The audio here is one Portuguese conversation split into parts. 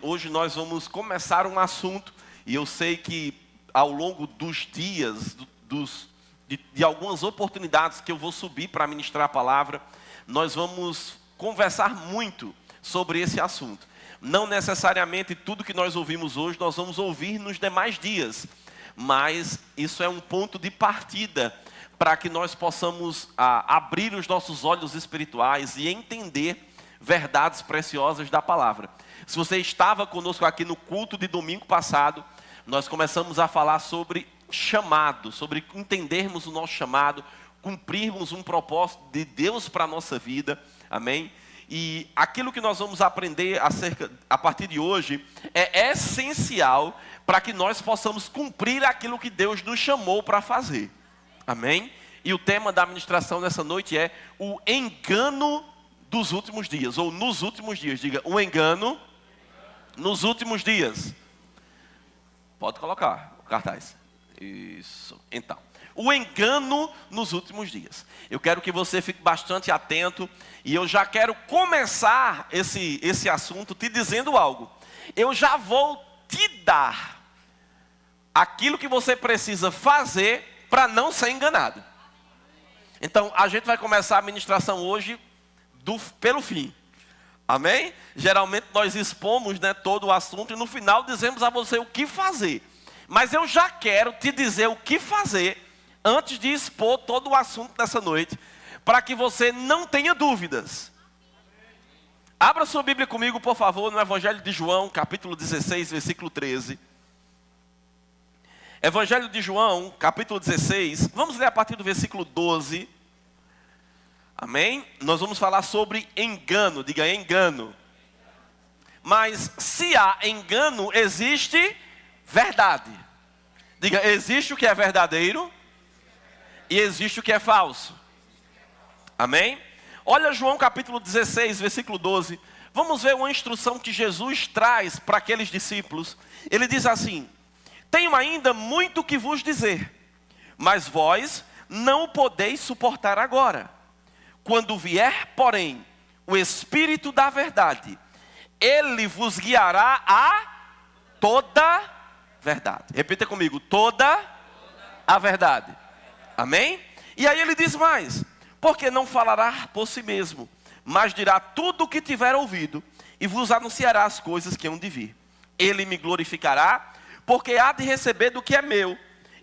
Hoje nós vamos começar um assunto, e eu sei que ao longo dos dias, de algumas oportunidades que eu vou subir para ministrar a palavra, nós vamos conversar muito sobre esse assunto. Não necessariamente tudo que nós ouvimos hoje nós vamos ouvir nos demais dias, mas isso é um ponto de partida para que nós possamos abrir os nossos olhos espirituais e entender verdades preciosas da palavra. Se você estava conosco aqui no culto de domingo passado, nós começamos a falar sobre chamado, sobre entendermos o nosso chamado, cumprirmos um propósito de Deus para a nossa vida, amém? E aquilo que nós vamos aprender a partir de hoje é essencial para que nós possamos cumprir aquilo que Deus nos chamou para fazer. Amém? E o tema da ministração nessa noite é o engano dos últimos dias, ou nos últimos dias. Diga, o engano nos últimos dias. Pode colocar o cartaz. Isso. Então, o engano nos últimos dias. Eu quero que você fique bastante atento e eu já quero começar esse assunto te dizendo algo. Eu já vou te dar aquilo que você precisa fazer para não ser enganado. Então, a gente vai começar a ministração hoje pelo fim. Amém? Geralmente nós expomos, todo o assunto e no final dizemos a você o que fazer. Mas eu já quero te dizer o que fazer antes de expor todo o assunto dessa noite, para que você não tenha dúvidas. Abra sua Bíblia comigo, por favor, no Evangelho de João, capítulo 16, versículo 13. Evangelho de João, capítulo 16, vamos ler a partir do versículo 12. Amém? Nós vamos falar sobre engano, diga engano. Mas se há engano, existe verdade. Diga, existe o que é verdadeiro e existe o que é falso. Amém? Olha João capítulo 16, versículo 12. Vamos ver uma instrução que Jesus traz para aqueles discípulos. Ele diz assim: tenho ainda muito que vos dizer, mas vós não o podeis suportar agora. Quando vier, porém, o Espírito da verdade, ele vos guiará a toda verdade. Repita comigo, toda a verdade. Amém? E aí ele diz mais: porque não falará por si mesmo, mas dirá tudo o que tiver ouvido, e vos anunciará as coisas que hão de vir. Ele me glorificará, porque há de receber do que é meu,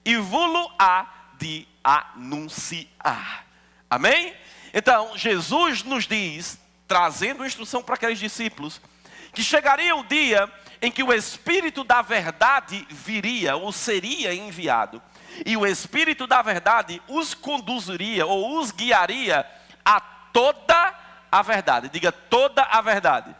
e vos-lo há de anunciar. Amém? Então, Jesus nos diz, trazendo instrução para aqueles discípulos, que chegaria o dia em que o Espírito da verdade viria, ou seria enviado, e o Espírito da verdade os conduziria, ou os guiaria a toda a verdade. Diga, toda a verdade.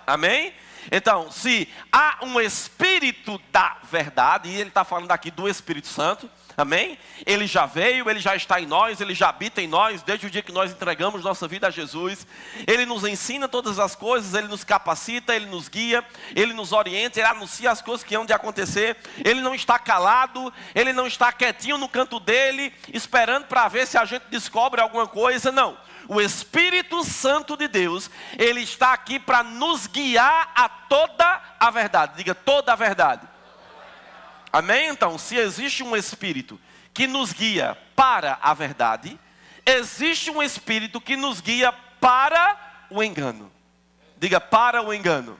Amém? Então, se há um Espírito da verdade, e ele está falando aqui do Espírito Santo, amém? Ele já veio, ele já está em nós, ele já habita em nós, desde o dia que nós entregamos nossa vida a Jesus. Ele nos ensina todas as coisas, ele nos capacita, ele nos guia, ele nos orienta, ele anuncia as coisas que hão de acontecer. Ele não está calado, ele não está quietinho no canto dele, esperando para ver se a gente descobre alguma coisa, não. O Espírito Santo de Deus, ele está aqui para nos guiar a toda a verdade. Diga, toda a verdade. Amém? Então, se existe um Espírito que nos guia para a verdade, existe um Espírito que nos guia para o engano. Diga, para o engano.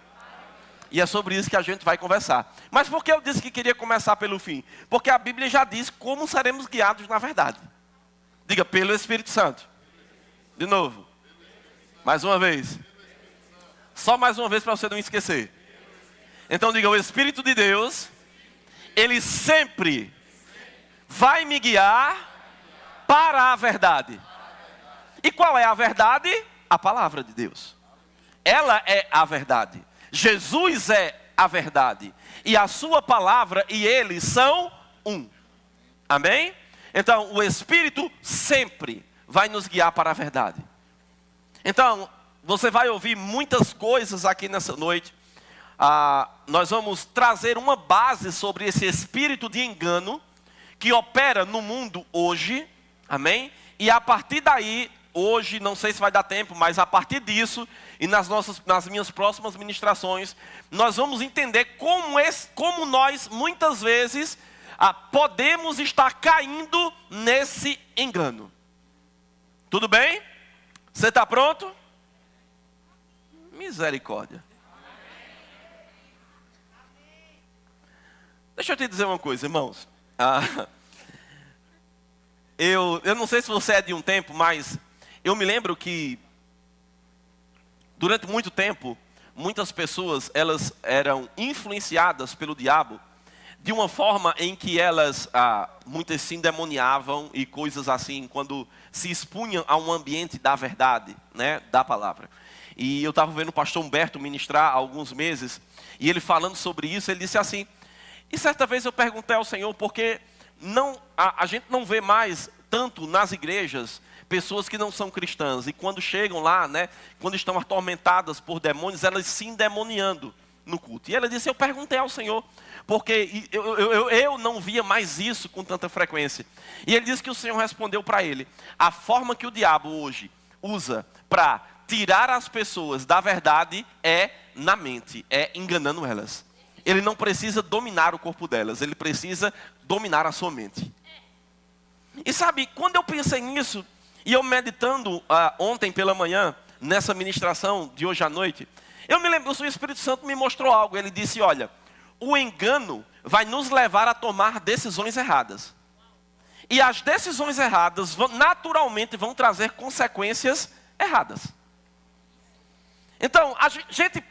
E é sobre isso que a gente vai conversar. Mas por que eu disse que queria começar pelo fim? Porque a Bíblia já diz como seremos guiados na verdade. Diga, pelo Espírito Santo. De novo. Mais uma vez. Só mais uma vez para você não esquecer. Então diga, o Espírito de Deus, ele sempre vai me guiar para a verdade. E qual é a verdade? A palavra de Deus. Ela é a verdade. Jesus é a verdade. E a sua palavra e ele são um. Amém? Então, o Espírito sempre vai nos guiar para a verdade. Então, você vai ouvir muitas coisas aqui nessa noite. Nós vamos trazer uma base sobre esse espírito de engano que opera no mundo hoje. Amém? E a partir daí, hoje, não sei se vai dar tempo, mas a partir disso e nas minhas próximas ministrações, nós vamos entender como nós muitas vezes podemos estar caindo nesse engano. Tudo bem? Você está pronto? Misericórdia. Deixa eu te dizer uma coisa, irmãos. Eu não sei se você é de um tempo, mas eu me lembro que durante muito tempo, muitas pessoas elas eram influenciadas pelo diabo de uma forma em que elas muitas se endemoniavam e coisas assim, quando se expunham a um ambiente da verdade, né, da palavra. E eu estava vendo o pastor Humberto ministrar há alguns meses, e ele falando sobre isso, ele disse assim, e certa vez eu perguntei ao Senhor, porque a gente não vê mais tanto nas igrejas pessoas que não são cristãs, e quando chegam lá, né, quando estão atormentadas por demônios, elas se endemoniando no culto. E ela disse, eu perguntei ao Senhor, porque eu não via mais isso com tanta frequência. E ele disse que o Senhor respondeu para ele, a forma que o diabo hoje usa para tirar as pessoas da verdade é na mente, é enganando elas. Ele não precisa dominar o corpo delas, ele precisa dominar a sua mente. E sabe, quando eu pensei nisso, e eu meditando ontem pela manhã, nessa ministração de hoje à noite, eu me lembro, o Espírito Santo me mostrou algo. Ele disse, olha, o engano vai nos levar a tomar decisões erradas. E as decisões erradas naturalmente vão trazer consequências erradas. Então, gente,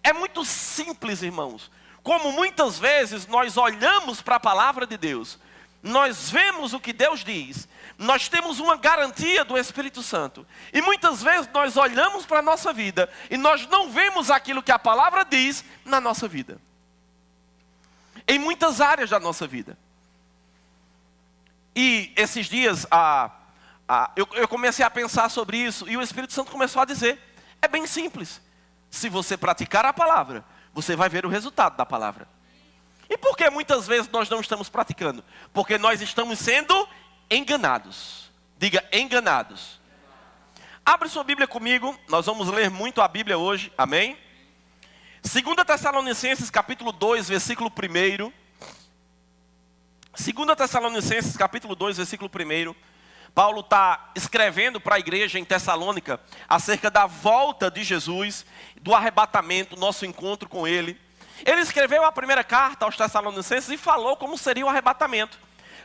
é muito simples, irmãos. Como muitas vezes nós olhamos para a palavra de Deus, nós vemos o que Deus diz, nós temos uma garantia do Espírito Santo. E muitas vezes nós olhamos para a nossa vida e nós não vemos aquilo que a palavra diz na nossa vida. Em muitas áreas da nossa vida. E esses dias eu comecei a pensar sobre isso e o Espírito Santo começou a dizer, é bem simples. Se você praticar a palavra, você vai ver o resultado da palavra. E por que muitas vezes nós não estamos praticando? Porque nós estamos sendo enganados. Diga, enganados. Abre sua Bíblia comigo, nós vamos ler muito a Bíblia hoje, amém? 2 Tessalonicenses capítulo 2, versículo 1. 2 Tessalonicenses capítulo 2, versículo 1. Paulo está escrevendo para a igreja em Tessalônica acerca da volta de Jesus, do arrebatamento, nosso encontro com Ele. Ele escreveu a primeira carta aos Tessalonicenses e falou como seria o arrebatamento.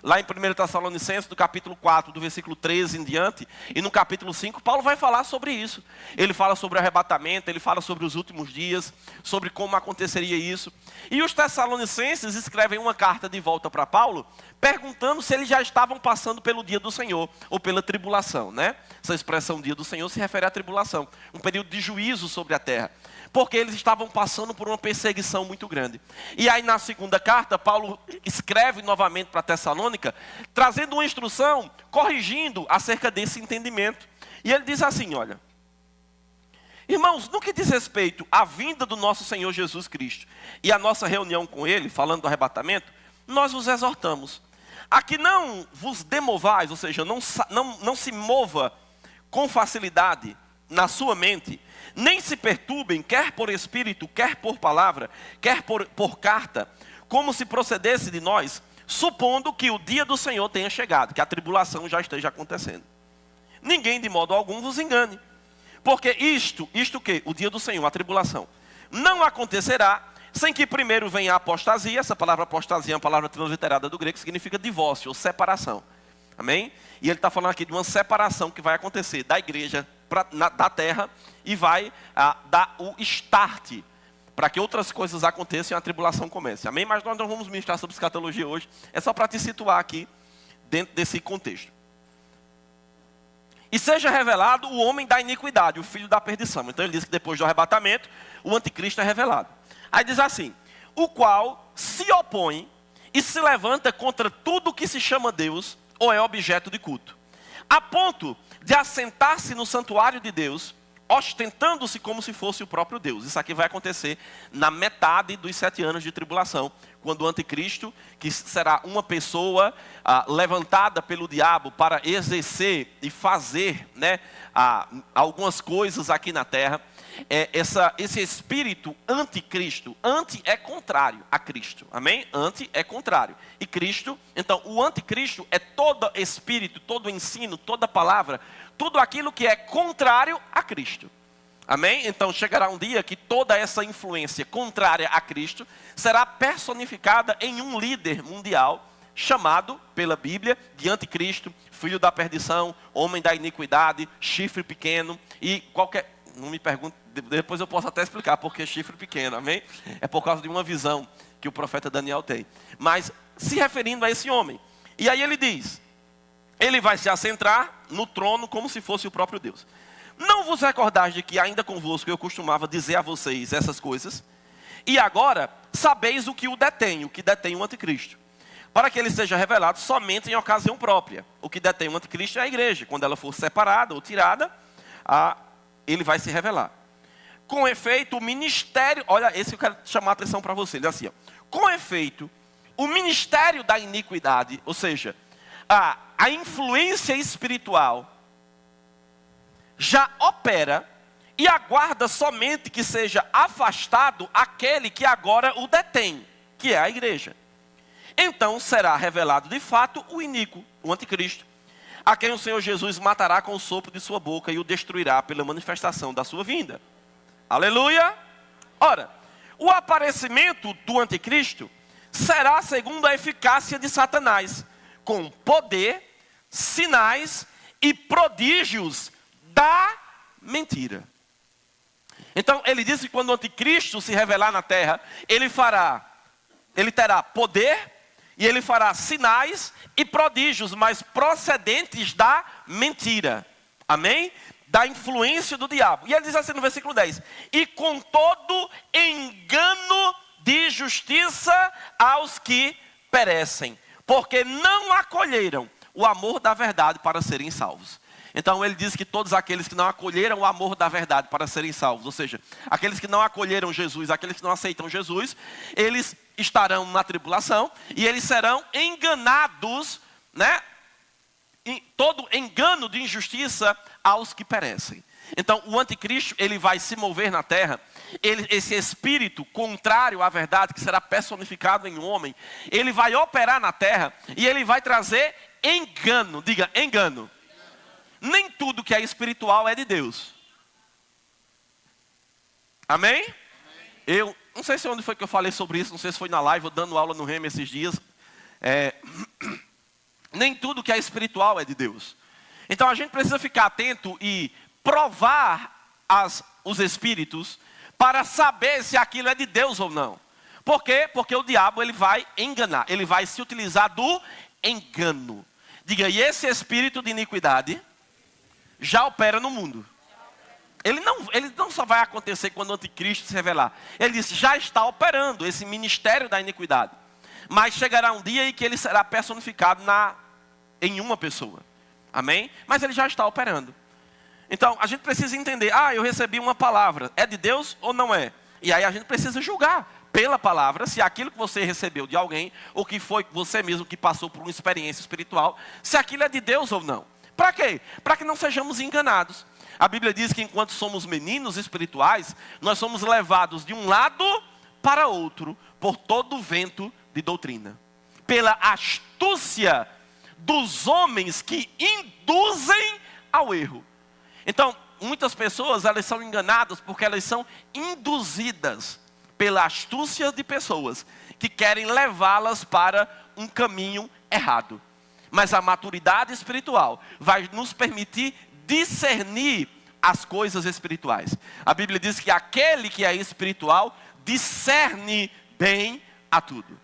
Lá em 1 Tessalonicenses, do capítulo 4, do versículo 13 em diante, e no capítulo 5, Paulo vai falar sobre isso. Ele fala sobre o arrebatamento, ele fala sobre os últimos dias, sobre como aconteceria isso. E os Tessalonicenses escrevem uma carta de volta para Paulo, perguntando se eles já estavam passando pelo dia do Senhor, ou pela tribulação, né? Essa expressão dia do Senhor se refere à tribulação, um período de juízo sobre a terra. Porque eles estavam passando por uma perseguição muito grande. E aí na segunda carta, Paulo escreve novamente para Tessalônica, trazendo uma instrução, corrigindo acerca desse entendimento. E ele diz assim, olha, irmãos, no que diz respeito à vinda do nosso Senhor Jesus Cristo e a nossa reunião com Ele, falando do arrebatamento, nós vos exortamos a que não vos demovais, ou seja, não se mova com facilidade na sua mente, nem se perturbem, quer por espírito, quer por palavra, quer por carta, como se procedesse de nós, supondo que o dia do Senhor tenha chegado, que a tribulação já esteja acontecendo. Ninguém de modo algum vos engane, porque isto que? O dia do Senhor, a tribulação, não acontecerá sem que primeiro venha a apostasia. Essa palavra apostasia é uma palavra transliterada do grego, que significa divórcio ou separação. Amém? E ele está falando aqui de uma separação que vai acontecer da igreja da terra e vai dar o start para que outras coisas aconteçam e a tribulação comece. Amém? Mas nós não vamos ministrar sobre escatologia hoje. É só para te situar aqui dentro desse contexto. E seja revelado o homem da iniquidade, o filho da perdição. Então ele diz que depois do arrebatamento, o anticristo é revelado. Aí diz assim, o qual se opõe e se levanta contra tudo que se chama Deus ou é objeto de culto, a ponto de assentar-se no santuário de Deus, ostentando-se como se fosse o próprio Deus. Isso aqui vai acontecer na metade dos 7 anos de tribulação, quando o anticristo, que será uma pessoa levantada pelo diabo para exercer e fazer, né, algumas coisas aqui na terra, esse espírito anticristo, anti é contrário a Cristo, amém? Anti é contrário, e Cristo, então o anticristo é todo espírito, todo ensino, toda palavra, tudo aquilo que é contrário a Cristo. Amém? Então chegará um dia que toda essa influência contrária a Cristo será personificada em um líder mundial chamado pela Bíblia de anticristo, filho da perdição, homem da iniquidade, chifre pequeno e qualquer... Não me pergunte, depois eu posso até explicar porque chifre pequeno, amém? É por causa de uma visão que o profeta Daniel tem. Mas se referindo a esse homem. E aí ele diz, ele vai se assentar no trono como se fosse o próprio Deus. Não vos recordais de que ainda convosco eu costumava dizer a vocês essas coisas? E agora sabeis o que detém o anticristo. Para que ele seja revelado somente em ocasião própria. O que detém o anticristo é a igreja. Quando ela for separada ou tirada, ele vai se revelar. Com efeito, o ministério... Olha, esse eu quero chamar a atenção para você. Ele diz assim, ó, com efeito, o ministério da iniquidade, ou seja, a influência espiritual... já opera e aguarda somente que seja afastado aquele que agora o detém, que é a igreja. Então será revelado de fato o iníquo, o anticristo, a quem o Senhor Jesus matará com o sopro de sua boca e o destruirá pela manifestação da sua vinda. Aleluia! Ora, o aparecimento do anticristo será segundo a eficácia de Satanás, com poder, sinais e prodígios da mentira. Então ele diz que quando o anticristo se revelar na terra, ele terá poder e ele fará sinais e prodígios, mas procedentes da mentira. Amém? Da influência do diabo. E ele diz assim no versículo 10: e com todo engano de justiça aos que perecem, porque não acolheram o amor da verdade para serem salvos. Então ele diz que todos aqueles que não acolheram o amor da verdade para serem salvos, ou seja, aqueles que não acolheram Jesus, aqueles que não aceitam Jesus, eles estarão na tribulação e eles serão enganados, né? Todo engano de injustiça aos que perecem. Então o anticristo, ele vai se mover na terra, esse espírito contrário à verdade, que será personificado em um homem, ele vai operar na terra e ele vai trazer engano. Diga, engano. Nem tudo que é espiritual é de Deus. Amém? Amém? Eu não sei se onde foi que eu falei sobre isso, não sei se foi na live ou dando aula no Rema esses dias. Nem tudo que é espiritual é de Deus. Então a gente precisa ficar atento e provar os espíritos para saber se aquilo é de Deus ou não. Por quê? Porque o diabo, ele vai enganar, ele vai se utilizar do engano. Diga, e esse espírito de iniquidade já opera no mundo. Ele não só vai acontecer quando o anticristo se revelar. Ele disse, já está operando esse ministério da iniquidade. Mas chegará um dia em que ele será personificado em uma pessoa. Amém? Mas ele já está operando. Então a gente precisa entender, eu recebi uma palavra, é de Deus ou não é? E aí a gente precisa julgar pela palavra, se aquilo que você recebeu de alguém, ou que foi você mesmo que passou por uma experiência espiritual, se aquilo é de Deus ou não. Para quê? Para que não sejamos enganados. A Bíblia diz que enquanto somos meninos espirituais, nós somos levados de um lado para outro, por todo o vento de doutrina. Pela astúcia dos homens que induzem ao erro. Então, muitas pessoas, elas são enganadas porque elas são induzidas pela astúcia de pessoas que querem levá-las para um caminho errado. Mas a maturidade espiritual vai nos permitir discernir as coisas espirituais. A Bíblia diz que aquele que é espiritual discerne bem a tudo.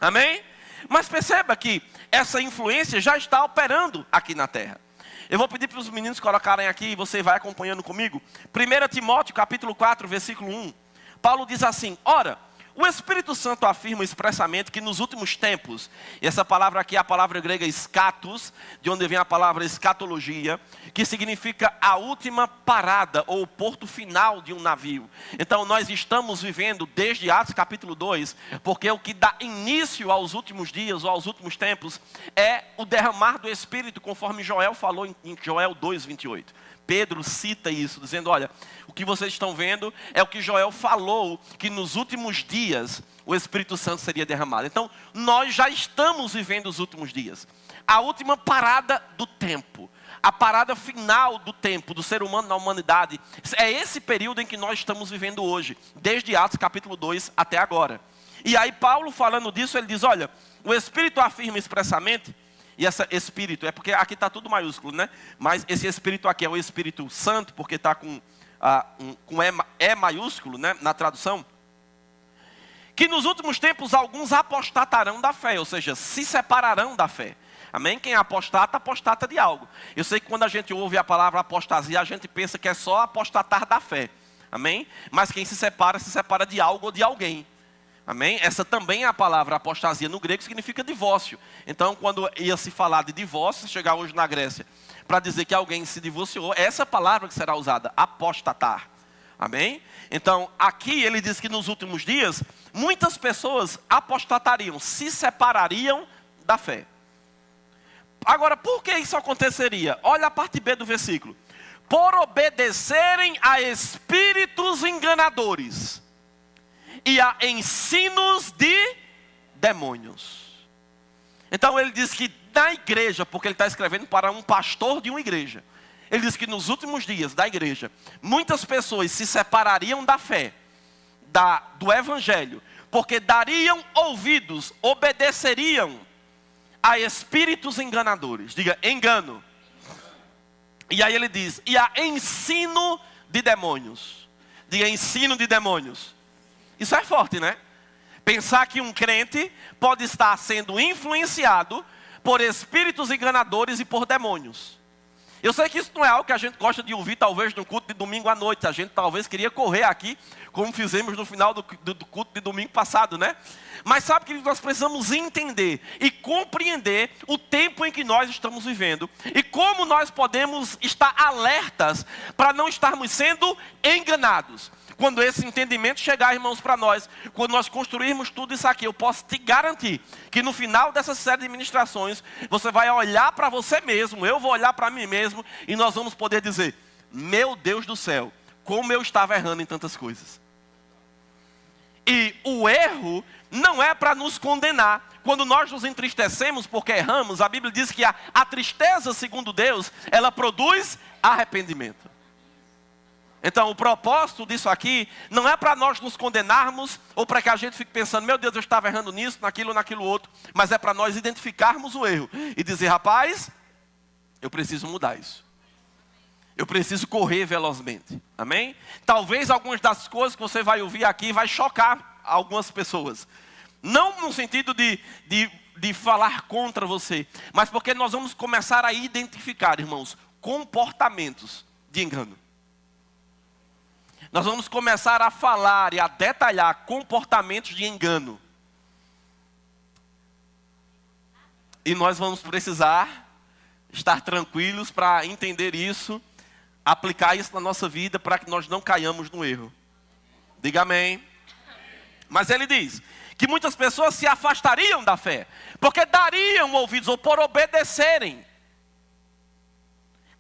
Amém? Mas perceba que essa influência já está operando aqui na terra. Eu vou pedir para os meninos colocarem aqui e você vai acompanhando comigo. 1 Timóteo capítulo 4, versículo 1. Paulo diz assim, ora, O Espírito Santo afirma expressamente que nos últimos tempos, e essa palavra aqui é a palavra grega escatos, de onde vem a palavra escatologia, que significa a última parada ou o porto final de um navio. Então nós estamos vivendo desde Atos capítulo 2, porque o que dá início aos últimos dias ou aos últimos tempos é o derramar do Espírito, conforme Joel falou em Joel 2:28. Pedro cita isso, dizendo, olha, o que vocês estão vendo é o que Joel falou, que nos últimos dias o Espírito Santo seria derramado. Então, nós já estamos vivendo os últimos dias. A última parada do tempo, a parada final do tempo, do ser humano na humanidade, é esse período em que nós estamos vivendo hoje, desde Atos capítulo 2 até agora. E aí Paulo falando disso, ele diz, olha, o Espírito afirma expressamente. E esse Espírito, é porque aqui está tudo maiúsculo, né? Mas esse Espírito aqui é o Espírito Santo, porque está com E maiúsculo, né? Na tradução. Que nos últimos tempos alguns apostatarão da fé, ou seja, se separarão da fé. Amém? Quem apostata, apostata de algo. Eu sei que quando a gente ouve a palavra apostasia, a gente pensa que é só apostatar da fé. Amém? Mas quem se separa de algo ou de alguém. Amém? Essa também é a palavra apostasia no grego, significa divórcio. Então, quando ia se falar de divórcio, chegar hoje na Grécia, para dizer que alguém se divorciou, é essa palavra que será usada, apostatar. Amém? Então, aqui ele diz que nos últimos dias, muitas pessoas apostatariam, se separariam da fé. Agora, por que isso aconteceria? Olha a parte B do versículo. Por obedecerem a espíritos enganadores e a ensinos de demônios. Então ele diz que na igreja, porque ele está escrevendo para um pastor de uma igreja, ele diz que nos últimos dias da igreja, muitas pessoas se separariam da fé, do evangelho, porque dariam ouvidos, obedeceriam a espíritos enganadores. Diga, engano. E aí ele diz, e a ensino de demônios. Diga, ensino de demônios. Isso é forte, né? Pensar que um crente pode estar sendo influenciado por espíritos enganadores e por demônios. Eu sei que isso não é algo que a gente gosta de ouvir, talvez, no culto de domingo à noite. A gente talvez queria correr aqui, como fizemos no final do culto de domingo passado, né? Mas sabe que nós precisamos entender e compreender o tempo em que nós estamos vivendo. E como nós podemos estar alertas para não estarmos sendo enganados. Quando esse entendimento chegar, irmãos, para nós, quando nós construirmos tudo isso aqui, eu posso te garantir que no final dessa série de ministrações, você vai olhar para você mesmo, eu vou olhar para mim mesmo, e nós vamos poder dizer, meu Deus do céu, como eu estava errando em tantas coisas. E o erro não é para nos condenar. Quando nós nos entristecemos porque erramos, a Bíblia diz que a tristeza, segundo Deus, ela produz arrependimento. Então o propósito disso aqui não é para nós nos condenarmos ou para que a gente fique pensando, meu Deus, eu estava errando nisso, naquilo outro. Mas é para nós identificarmos o erro e dizer, rapaz, eu preciso mudar isso. Eu preciso correr velozmente. Amém? Talvez algumas das coisas que você vai ouvir aqui vai chocar algumas pessoas. Não no sentido de falar contra você, mas porque nós vamos começar a identificar, irmãos, comportamentos de engano. Nós vamos começar a falar e a detalhar comportamentos de engano. E nós vamos precisar estar tranquilos para entender isso, aplicar isso na nossa vida para que nós não caiamos no erro. Diga amém. Mas ele diz que muitas pessoas se afastariam da fé, porque dariam ouvidos ou por obedecerem.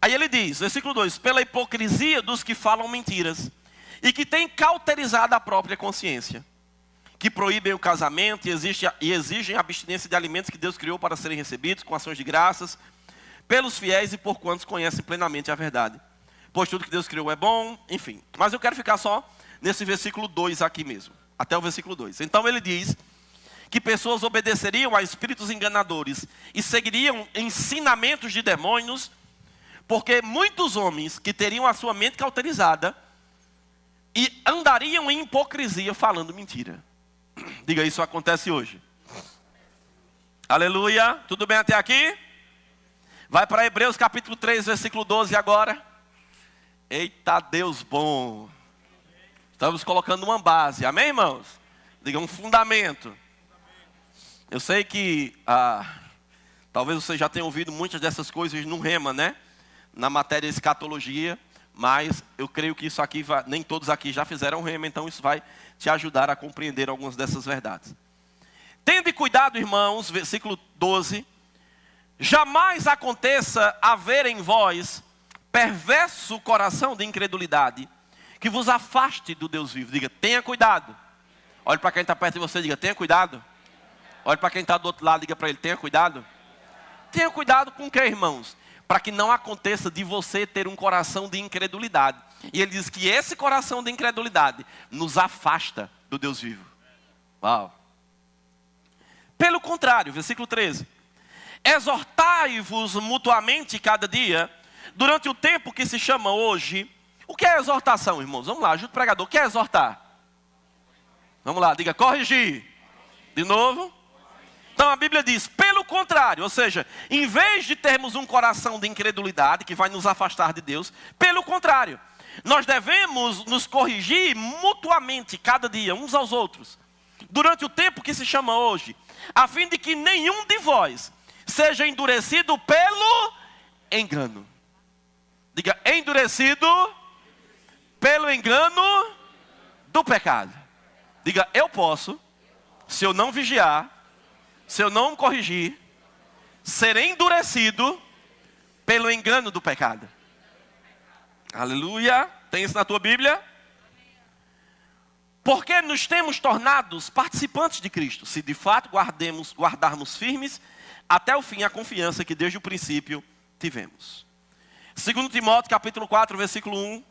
Aí ele diz, versículo 2, pela hipocrisia dos que falam mentiras. E que têm cauterizado a própria consciência. Que proíbem o casamento e exigem a abstinência de alimentos que Deus criou para serem recebidos com ações de graças. Pelos fiéis e por quantos conhecem plenamente a verdade. Pois tudo que Deus criou é bom, enfim. Mas eu quero ficar só nesse versículo 2 aqui mesmo. Até o versículo 2. Então ele diz que pessoas obedeceriam a espíritos enganadores e seguiriam ensinamentos de demônios. Porque muitos homens que teriam a sua mente cauterizada e andariam em hipocrisia falando mentira. Diga, isso acontece hoje. Aleluia. Tudo bem até aqui? Vai para Hebreus capítulo 3, versículo 12 agora. Eita Deus bom. Estamos colocando uma base. Amém, irmãos? Diga um fundamento. Eu sei que talvez você já tenha ouvido muitas dessas coisas no Rema, né? Na matéria escatologia, mas eu creio que isso aqui, nem todos aqui já fizeram Rema, então isso vai te ajudar a compreender algumas dessas verdades. Tende cuidado, irmãos, versículo 12. Jamais aconteça haver em vós perverso coração de incredulidade, que vos afaste do Deus vivo. Diga, tenha cuidado. Olhe para quem está perto de você e diga, tenha cuidado. Olhe para quem está do outro lado e diga para ele, tenha cuidado. Tenha cuidado com o que, irmãos? Para que não aconteça de você ter um coração de incredulidade. E ele diz que esse coração de incredulidade nos afasta do Deus vivo. Uau. Pelo contrário, versículo 13. Exortai-vos mutuamente cada dia, durante o tempo que se chama hoje. O que é exortação, irmãos? Vamos lá, ajuda o pregador. O que é exortar? Vamos lá, diga corrigir. De novo. Então a Bíblia diz, pelo contrário, ou seja, em vez de termos um coração de incredulidade que vai nos afastar de Deus, pelo contrário, nós devemos nos corrigir mutuamente, cada dia, uns aos outros, durante o tempo que se chama hoje, a fim de que nenhum de vós seja endurecido pelo engano. Diga, endurecido pelo engano do pecado. Diga, eu posso, se eu não vigiar, se eu não corrigir, ser endurecido pelo engano do pecado. Aleluia. Tem isso na tua Bíblia? Porque nos temos tornados participantes de Cristo, se de fato guardarmos firmes até o fim a confiança que desde o princípio tivemos. 2 Timóteo capítulo 4, versículo 1.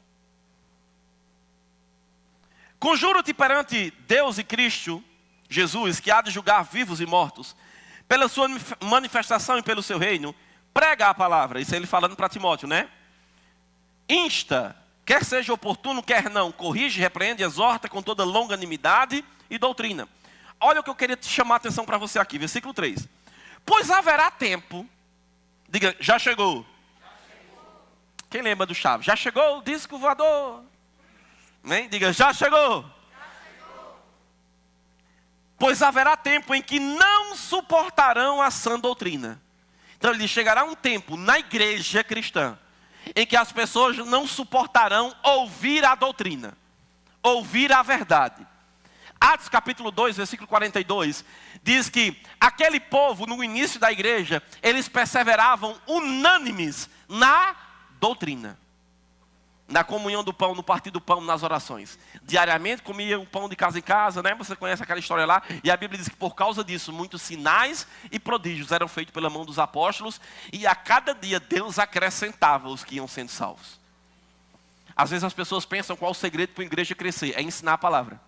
Conjuro-te perante Deus e Cristo Jesus, que há de julgar vivos e mortos, pela sua manifestação e pelo seu reino, prega a palavra. Isso é ele falando para Timóteo, né? Insta, quer seja oportuno, quer não, corrige, repreende, exorta com toda longanimidade e doutrina. Olha o que eu queria te chamar a atenção para você aqui, versículo 3. Pois haverá tempo, diga, já chegou. Quem lembra do Chaves? Já chegou o disco voador? Nem? Diga, já chegou. Pois haverá tempo em que não suportarão a sã doutrina. Então ele diz, chegará um tempo na igreja cristã, em que as pessoas não suportarão ouvir a doutrina, ouvir a verdade. Atos capítulo 2, versículo 42, diz que aquele povo no início da igreja, eles perseveravam unânimes na doutrina. Na comunhão do pão, no partir do pão, nas orações. Diariamente comiam pão de casa em casa, né? Você conhece aquela história lá. E a Bíblia diz que por causa disso, muitos sinais e prodígios eram feitos pela mão dos apóstolos. E a cada dia Deus acrescentava os que iam sendo salvos. Às vezes as pessoas pensam qual o segredo para a igreja crescer. É ensinar a palavra.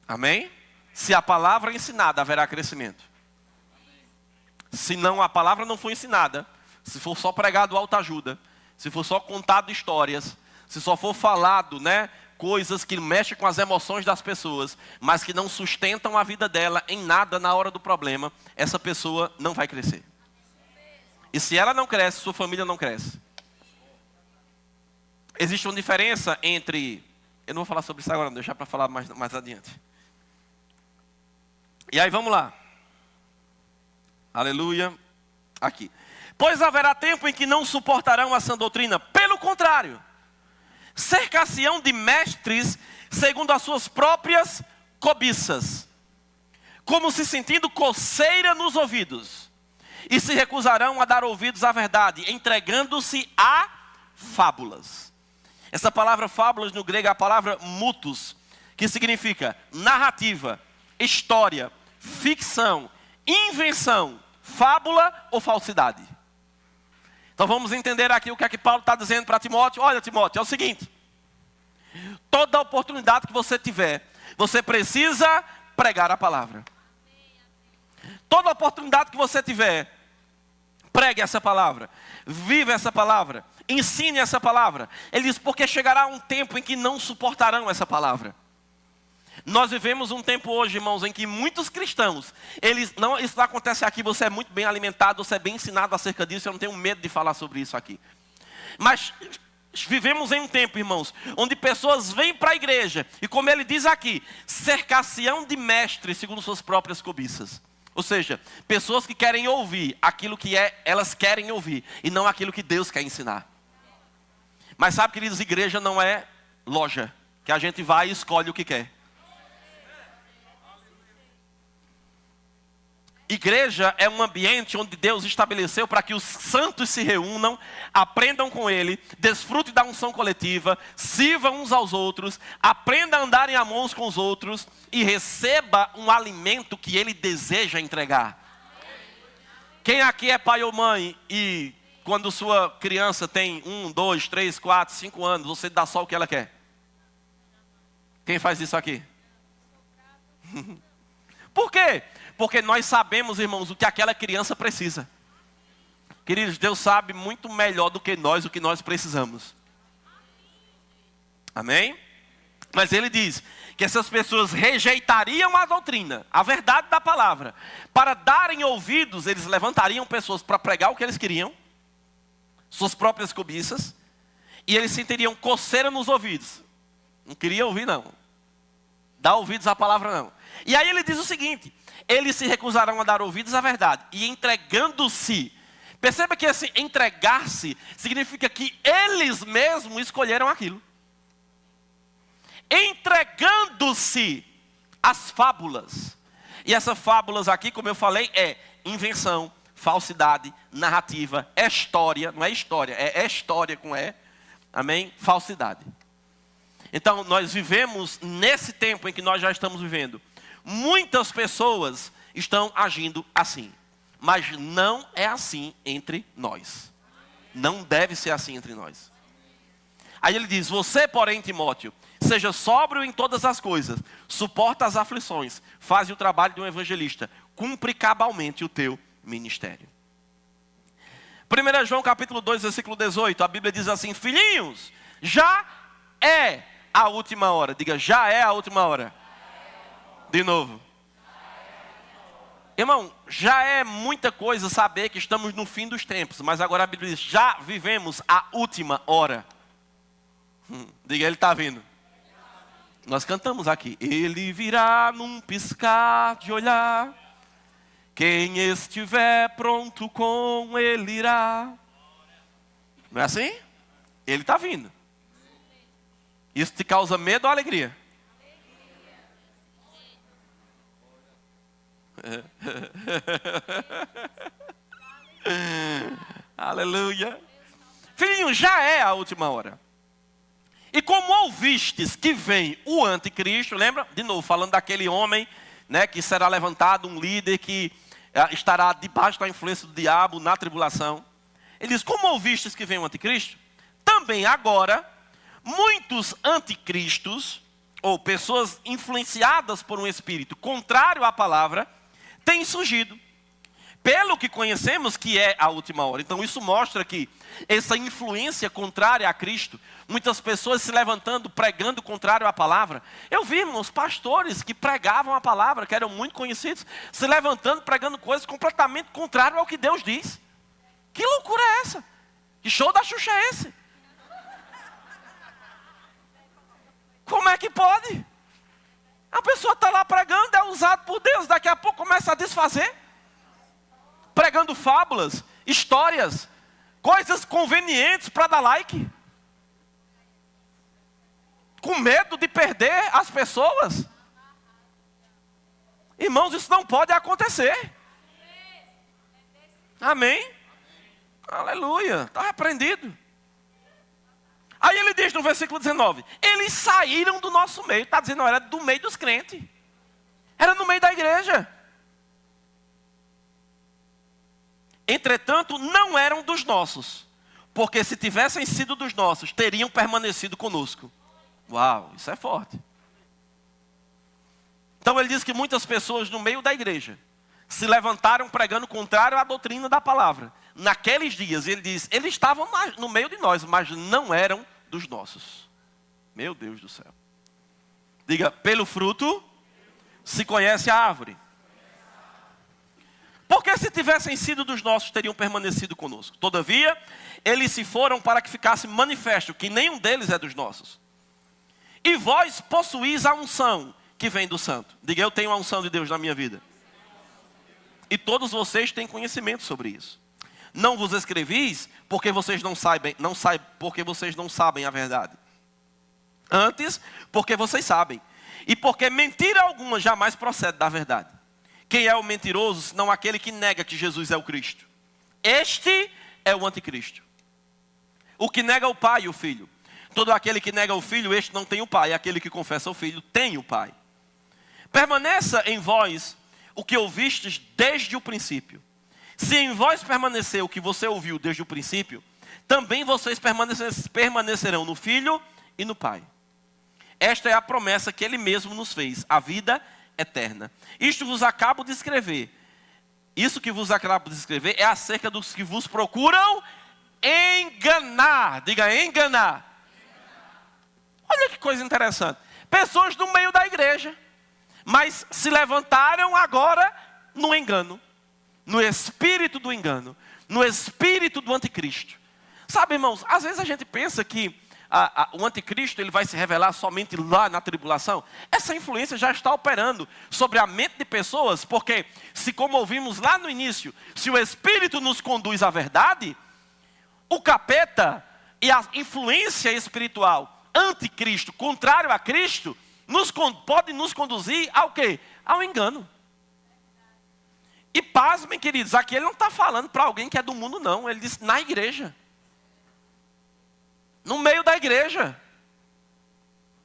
Amém? Se a palavra é ensinada, haverá crescimento. Se não, a palavra não for ensinada, se for só pregado autoajuda, se for só contado histórias, se só for falado, né, coisas que mexem com as emoções das pessoas, mas que não sustentam a vida dela em nada na hora do problema, essa pessoa não vai crescer. E se ela não cresce, sua família não cresce. Existe uma diferença entre... Eu não vou falar sobre isso agora, vou deixar para falar mais adiante. E aí vamos lá. Aleluia. Aqui. Pois haverá tempo em que não suportarão a sã doutrina. Pelo contrário, cercar-se-ão de mestres segundo as suas próprias cobiças, como se sentindo coceira nos ouvidos, e se recusarão a dar ouvidos à verdade, entregando-se a fábulas. Essa palavra fábulas no grego é a palavra mutos, que significa narrativa, história, ficção, invenção, fábula ou falsidade. Então vamos entender aqui o que é que Paulo está dizendo para Timóteo. Olha, Timóteo, é o seguinte. Toda oportunidade que você tiver, você precisa pregar a palavra. Toda oportunidade que você tiver, pregue essa palavra. Viva essa palavra. Ensine essa palavra. Ele diz, porque chegará um tempo em que não suportarão essa palavra. Nós vivemos um tempo hoje, irmãos, em que muitos cristãos, isso não acontece aqui, você é muito bem alimentado, você é bem ensinado acerca disso, eu não tenho medo de falar sobre isso aqui. Mas vivemos em um tempo, irmãos, onde pessoas vêm para a igreja e, como ele diz aqui, cercar-se-ão de mestres segundo suas próprias cobiças. Ou seja, pessoas que querem ouvir aquilo que elas querem ouvir e não aquilo que Deus quer ensinar. Mas sabe, queridos, igreja não é loja, que a gente vai e escolhe o que quer. Igreja é um ambiente onde Deus estabeleceu para que os santos se reúnam, aprendam com Ele, desfrutem da unção coletiva, sirvam uns aos outros, aprendam a andar em amor com os outros e receba um alimento que Ele deseja entregar. Quem aqui é pai ou mãe e quando sua criança tem 1, 2, 3, 4, 5 anos, você dá só o que ela quer? Quem faz isso aqui? Por quê? Porque nós sabemos, irmãos, o que aquela criança precisa. Queridos, Deus sabe muito melhor do que nós o que nós precisamos. Amém? Mas ele diz que essas pessoas rejeitariam a doutrina, a verdade da palavra. Para darem ouvidos, eles levantariam pessoas para pregar o que eles queriam, suas próprias cobiças, e eles sentiriam coceira nos ouvidos. Não queria ouvir, não. Dar ouvidos à palavra, não. E aí ele diz o seguinte: eles se recusarão a dar ouvidos à verdade, e entregando-se. Perceba que esse entregar-se significa que eles mesmos escolheram aquilo. Entregando-se às fábulas. E essas fábulas aqui, como eu falei, é invenção, falsidade, narrativa, é história, não é história, é história com E. Amém? Falsidade. Então, nós vivemos nesse tempo em que nós já estamos vivendo. Muitas pessoas estão agindo assim. Mas não é assim entre nós. Não deve ser assim entre nós. Aí ele diz: você, porém, Timóteo, seja sóbrio em todas as coisas, suporta as aflições, faz o trabalho de um evangelista, cumpre cabalmente o teu ministério. 1 João capítulo 2, versículo 18, a Bíblia diz assim: filhinhos, já é a última hora. Diga, já é a última hora. De novo. Irmão, já é muita coisa saber que estamos no fim dos tempos, mas agora a Bíblia diz: já vivemos a última hora. Diga, ele está vindo. Nós cantamos aqui: ele virá num piscar de olhar, quem estiver pronto com ele irá. Não é assim? Ele está vindo. Isso te causa medo ou alegria? Aleluia. Filhinho, já é a última hora. E como ouvistes que vem o anticristo, lembra? De novo, falando daquele homem, né, que será levantado, um líder que estará debaixo da influência do diabo na tribulação. Ele diz: como ouvistes que vem o anticristo, também agora muitos anticristos, ou pessoas influenciadas por um espírito contrário à palavra, têm surgido. Pelo que conhecemos que é a última hora. Então isso mostra que essa influência contrária a Cristo, muitas pessoas se levantando, pregando contrário à palavra. Eu vi, irmãos, pastores que pregavam a palavra, que eram muito conhecidos, se levantando, pregando coisas completamente contrárias ao que Deus diz. Que loucura é essa? Que show da Xuxa é esse? Como é que pode? A pessoa está lá pregando, é usado por Deus, daqui a pouco começa a desfazer. Pregando fábulas, histórias, coisas convenientes para dar like. Com medo de perder as pessoas. Irmãos, isso não pode acontecer. Amém? Aleluia, está repreendido. Aí ele diz no versículo 19: eles saíram do nosso meio. Está dizendo, não, era do meio dos crentes. Era no meio da igreja. Entretanto, não eram dos nossos. Porque se tivessem sido dos nossos, teriam permanecido conosco. Uau, isso é forte. Então ele diz que muitas pessoas no meio da igreja se levantaram pregando contrário à doutrina da palavra. Naqueles dias, ele diz, eles estavam no meio de nós, mas não eram dos nossos. Meu Deus do céu. Diga, pelo fruto se conhece a árvore. Porque se tivessem sido dos nossos, teriam permanecido conosco. Todavia, eles se foram para que ficasse manifesto que nenhum deles é dos nossos. E vós possuís a unção que vem do santo. Diga, eu tenho a unção de Deus na minha vida. E todos vocês têm conhecimento sobre isso. Não vos escrevis porque vocês porque vocês não sabem a verdade. Antes, porque vocês sabem. E porque mentira alguma jamais procede da verdade. Quem é o mentiroso, senão aquele que nega que Jesus é o Cristo? Este é o anticristo. O que nega o Pai e o Filho. Todo aquele que nega o Filho, este não tem o Pai. Aquele que confessa o Filho tem o Pai. Permaneça em vós o que ouvistes desde o princípio. Se em vós permanecer o que você ouviu desde o princípio, também vocês permanecerão no Filho e no Pai. Esta é a promessa que Ele mesmo nos fez, a vida eterna. Isto vos acabo de escrever. Isso que vos acabo de escrever é acerca dos que vos procuram enganar. Diga, enganar. Olha que coisa interessante. Pessoas no meio da igreja, mas se levantaram agora no engano. No espírito do engano. No espírito do anticristo. Sabe, irmãos, às vezes a gente pensa que o anticristo ele vai se revelar somente lá na tribulação. Essa influência já está operando sobre a mente de pessoas, porque se, como ouvimos lá no início, se o Espírito nos conduz à verdade, o capeta e a influência espiritual anticristo, contrário a Cristo, pode nos conduzir ao quê? Ao engano. E pasmem, queridos, aqui ele não está falando para alguém que é do mundo, não. Ele diz na igreja. No meio da igreja.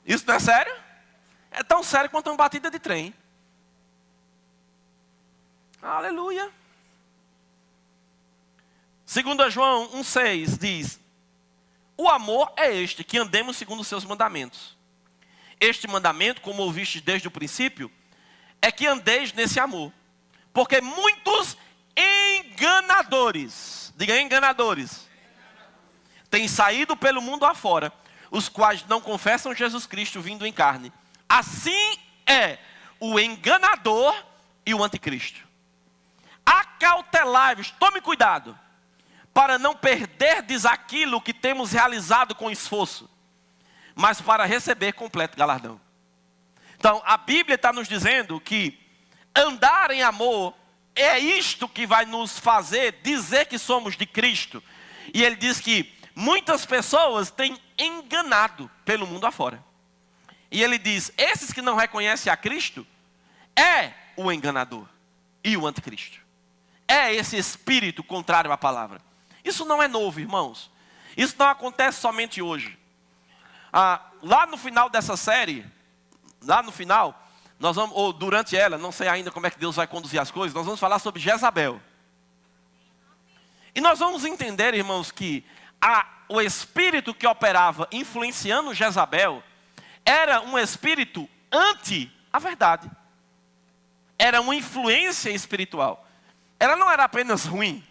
Isso não é sério? É tão sério quanto uma batida de trem. Aleluia. 2 João 1,6 diz: o amor é este, que andemos segundo os seus mandamentos. Este mandamento, como ouvistes desde o princípio, é que andeis nesse amor. Porque muitos enganadores, diga enganadores, têm saído pelo mundo afora, os quais não confessam Jesus Cristo vindo em carne. Assim é o enganador e o anticristo. Acautelai-vos, tome cuidado, para não perderdes aquilo que temos realizado com esforço, mas para receber completo galardão. Então, a Bíblia está nos dizendo que andar em amor é isto que vai nos fazer dizer que somos de Cristo. E ele diz que muitas pessoas têm enganado pelo mundo afora. E ele diz, esses que não reconhecem a Cristo, é o enganador e o anticristo. É esse espírito contrário à palavra. Isso não é novo, irmãos. Isso não acontece somente hoje. Lá no final dessa série, lá no final, nós vamos, ou durante ela, não sei ainda como é que Deus vai conduzir as coisas, nós vamos falar sobre Jezabel. E nós vamos entender, irmãos, que o espírito que operava influenciando Jezabel era um espírito anti a verdade. Era uma influência espiritual. Ela não era apenas ruim.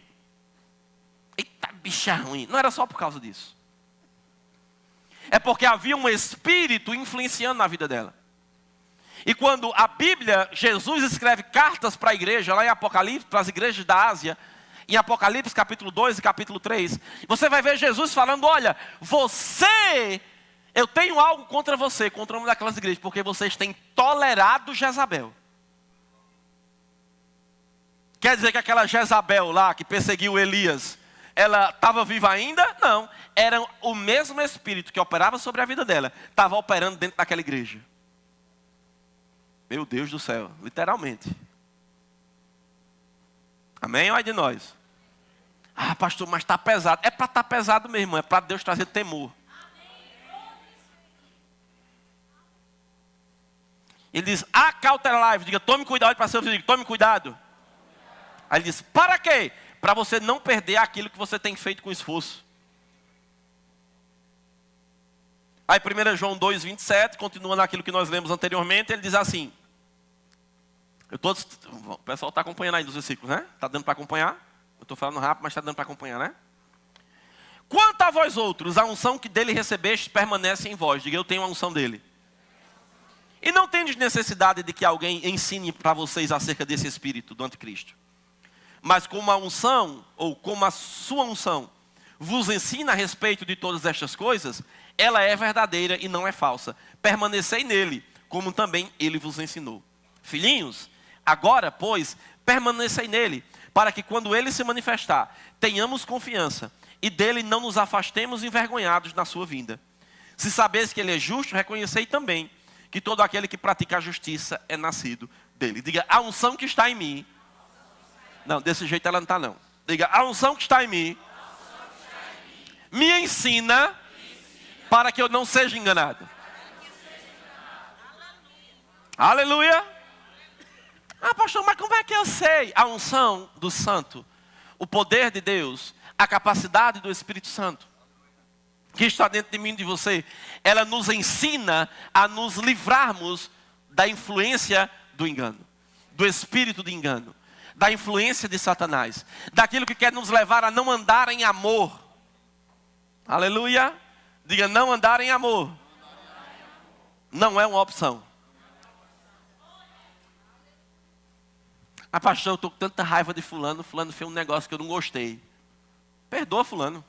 Eita, bicha ruim. Não era só por causa disso. É porque havia um espírito influenciando na vida dela. E quando a Bíblia, Jesus escreve cartas para a igreja, lá em Apocalipse, para as igrejas da Ásia, em Apocalipse capítulo 2 e capítulo 3, você vai ver Jesus falando, olha, eu tenho algo contra você, contra uma daquelas igrejas, porque vocês têm tolerado Jezabel. Quer dizer que aquela Jezabel lá, que perseguiu Elias, ela estava viva ainda? Não, era o mesmo espírito que operava sobre a vida dela, estava operando dentro daquela igreja. Meu Deus do céu, literalmente. Amém? Olha de nós. Pastor, mas está pesado. É para estar pesado mesmo, é para Deus trazer temor. Ele diz, acautelai-vos, diga, tome cuidado para seu filho, tome cuidado. Aí ele diz, para quê? Para você não perder aquilo que você tem feito com esforço. Aí 1 João 2,27, continuando aquilo que nós lemos anteriormente, ele diz assim. O pessoal está acompanhando aí nos versículos, né? Está dando para acompanhar? Eu estou falando rápido, mas está dando para acompanhar, né? Quanto a vós outros, a unção que dele recebeste permanece em vós. Diga, eu tenho a unção dele. E não tendes necessidade de que alguém ensine para vocês acerca desse espírito do anticristo. Mas como a unção, ou como a sua unção, vos ensina a respeito de todas estas coisas, ela é verdadeira e não é falsa. Permanecei nele, como também ele vos ensinou. Filhinhos, agora, pois, permanecei nele, para que quando ele se manifestar, tenhamos confiança e dele não nos afastemos envergonhados na sua vinda. Se sabeis que ele é justo, reconhecei também que todo aquele que pratica a justiça é nascido dele. Diga, a unção que está em mim. Não, desse jeito ela não está não. Diga, a unção que está em mim me ensina para que eu não seja enganado. Aleluia. Ah, pastor, mas como é que eu sei? A unção do santo, o poder de Deus, a capacidade do Espírito Santo, que está dentro de mim e de você, ela nos ensina a nos livrarmos da influência do engano, do espírito de engano, da influência de Satanás, daquilo que quer nos levar a não andar em amor. Aleluia. Diga, não andar em amor. Não é uma opção. Ah, pastor, eu estou com tanta raiva de fulano. Fulano fez um negócio que eu não gostei. Perdoa fulano.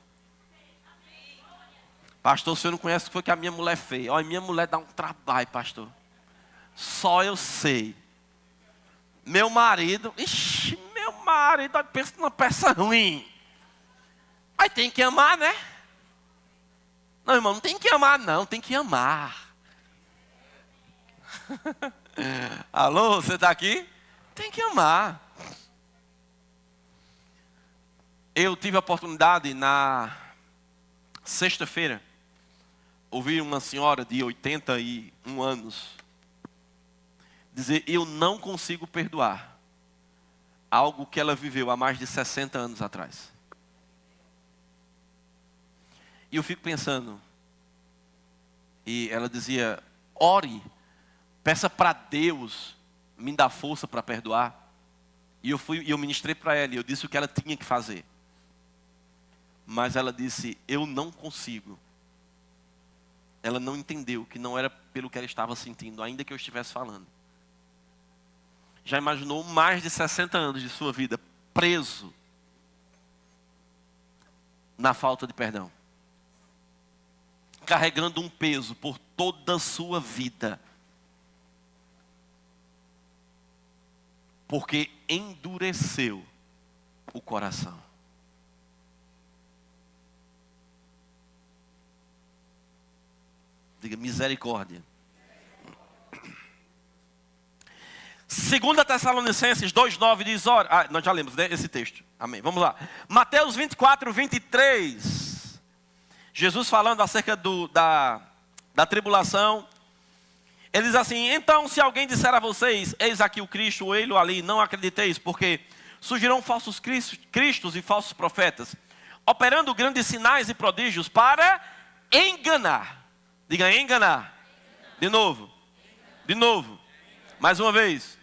Pastor, o senhor não conhece o que foi que a minha mulher fez. Olha, minha mulher dá um trabalho, pastor. Só eu sei. Meu marido, pensa numa peça ruim. Mas tem que amar, né? Não, irmão, não tem que amar, não. Tem que amar. Alô, você está aqui? Tem que amar. Eu tive a oportunidade na sexta-feira ouvir uma senhora de 81 anos dizer, eu não consigo perdoar algo que ela viveu há mais de 60 anos atrás. E eu fico pensando, e ela dizia, ore, peça para Deus me dar força para perdoar. E eu ministrei para ela, e eu disse o que ela tinha que fazer. Mas ela disse, eu não consigo. Ela não entendeu que não era pelo que ela estava sentindo, ainda que eu estivesse falando. Já imaginou mais de 60 anos de sua vida preso na falta de perdão? Carregando um peso por toda a sua vida. Porque endureceu o coração. Diga, misericórdia. 2 Tessalonicenses 2,9 diz, nós já lemos, né, esse texto. Amém. Vamos lá. Mateus 24, 23. Jesus falando acerca da tribulação. Ele diz assim, então se alguém disser a vocês, eis aqui o Cristo, ou ele ou ali, não acrediteis, porque surgirão falsos cristos e falsos profetas, operando grandes sinais e prodígios para enganar. Diga, enganar. De novo. De novo. Mais uma vez.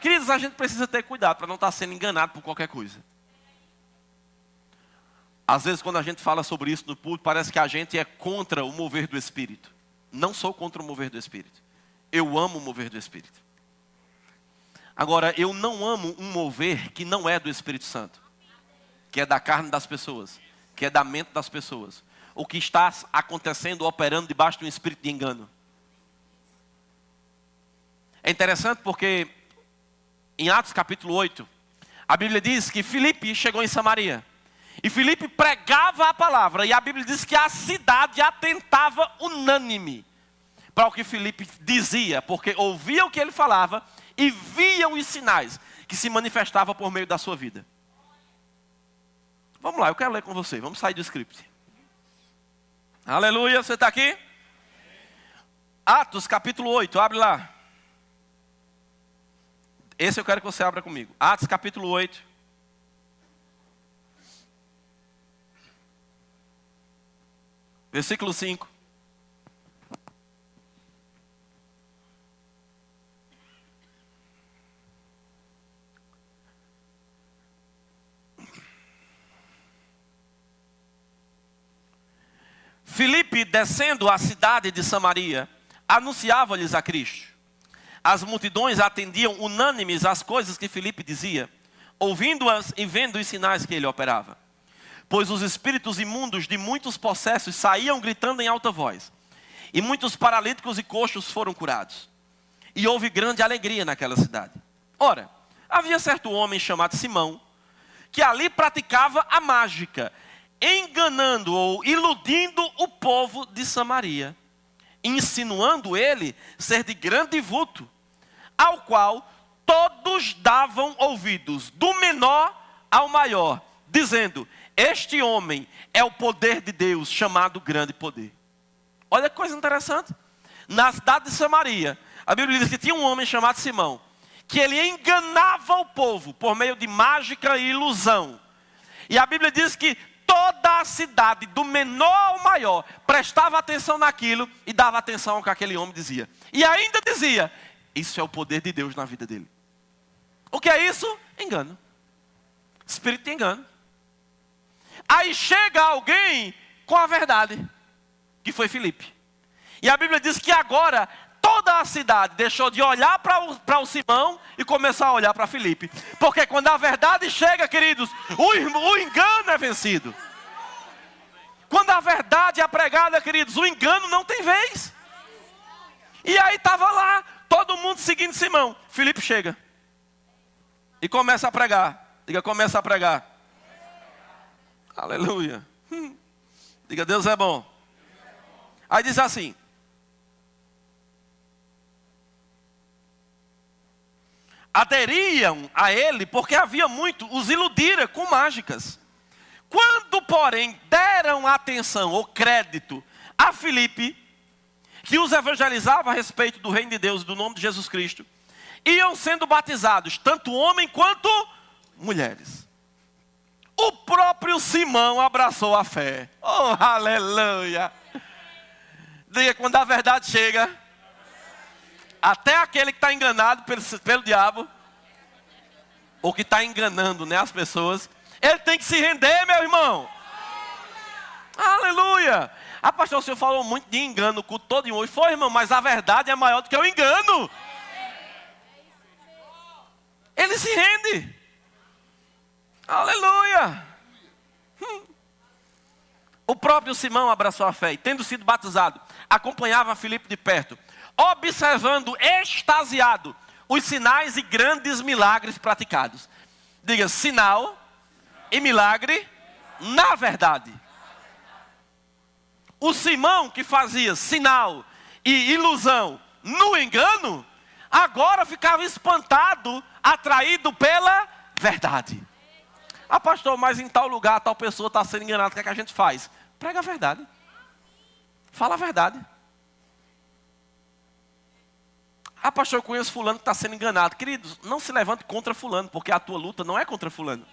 Queridos, a gente precisa ter cuidado para não estar sendo enganado por qualquer coisa. Às vezes quando a gente fala sobre isso no púlpito, parece que a gente é contra o mover do Espírito. Não sou contra o mover do Espírito. Eu amo o mover do Espírito. Agora, eu não amo um mover que não é do Espírito Santo. Que é da carne das pessoas. Que é da mente das pessoas. O que está acontecendo, operando debaixo de um espírito de engano. É interessante porque em Atos capítulo 8, a Bíblia diz que Filipe chegou em Samaria. E Filipe pregava a palavra. E a Bíblia diz que a cidade atentava unânime para o que Filipe dizia. Porque ouvia o que ele falava e via os sinais que se manifestavam por meio da sua vida. Vamos lá, eu quero ler com você. Vamos sair do script. Aleluia, você está aqui? Atos capítulo 8, abre lá. Esse eu quero que você abra comigo. Atos capítulo 8. Versículo 5. Filipe, descendo à cidade de Samaria, anunciava-lhes a Cristo. As multidões atendiam unânimes às coisas que Filipe dizia. ouvindo-as e vendo os sinais que ele operava. Pois os espíritos imundos de muitos possessos saíam gritando em alta voz. E muitos paralíticos e coxos foram curados. E houve grande alegria naquela cidade. Ora, havia certo homem chamado Simão, que ali praticava a mágica, enganando ou iludindo o povo de Samaria, insinuando ele ser de grande vulto, ao qual todos davam ouvidos, do menor ao maior, dizendo: este homem é o poder de Deus, chamado grande poder. Olha que coisa interessante. Na cidade de Samaria, a Bíblia diz que tinha um homem chamado Simão, que ele enganava o povo por meio de mágica e ilusão. E a Bíblia diz que toda a cidade, do menor ao maior, prestava atenção naquilo e dava atenção ao que aquele homem dizia. E ainda dizia: isso é o poder de Deus na vida dele. O que é isso? Engano. Espírito de engano. Aí chega alguém com a verdade, que foi Filipe. E a Bíblia diz que agora toda a cidade deixou de olhar para o Simão e começou a olhar para Filipe. Porque quando a verdade chega, queridos, o engano é vencido. Quando a verdade é pregada, queridos, o engano não tem vez. E aí estava lá, todo mundo seguindo Simão. Filipe chega e começa a pregar. Diga: começa a pregar. Aleluia. Diga: Deus é bom. Aí diz assim: aderiam a ele porque havia muito, os iludira com mágicas. Quando, porém, deram atenção ou crédito a Filipe, que os evangelizava a respeito do reino de Deus e do nome de Jesus Cristo, iam sendo batizados, tanto homem quanto mulheres. O próprio Simão abraçou a fé. Oh, aleluia! Diga: quando a verdade chega, até aquele que está enganado pelo diabo, ou que está enganando, né, as pessoas, ele tem que se render, meu irmão. Aleluia! Ah, pastor, o senhor falou muito de engano o culto todo hoje. Foi, irmão, mas a verdade é maior do que o engano. Ele se rende. Aleluia! O próprio Simão abraçou a fé e, tendo sido batizado, acompanhava Filipe de perto, observando extasiado os sinais e grandes milagres praticados. Diga: sinal e milagre na verdade. O Simão, que fazia sinal e ilusão no engano, agora ficava espantado, atraído pela verdade. Ah, pastor, mas em tal lugar, tal pessoa está sendo enganada, o que é que a gente faz? Prega a verdade. Fala a verdade. Ah, pastor, eu conheço fulano que está sendo enganado. Queridos, não se levante contra fulano, porque a tua luta não é contra fulano.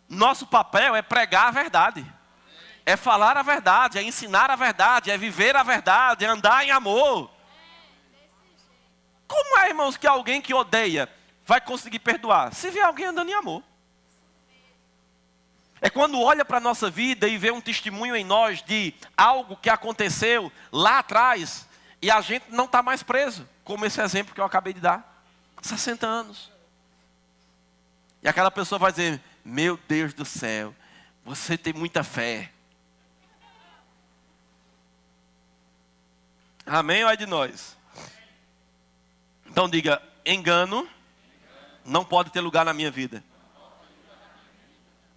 Nosso papel é pregar a verdade. É falar a verdade, é ensinar a verdade, é viver a verdade, é andar em amor. Como é, irmãos, que alguém que odeia vai conseguir perdoar? Se vê alguém andando em amor. É quando olha para a nossa vida e vê um testemunho em nós de algo que aconteceu lá atrás e a gente não está mais preso, como esse exemplo que eu acabei de dar. 60 anos. E aquela pessoa vai dizer: meu Deus do céu, você tem muita fé. Amém ou é de nós? Então diga: engano não pode ter lugar na minha vida.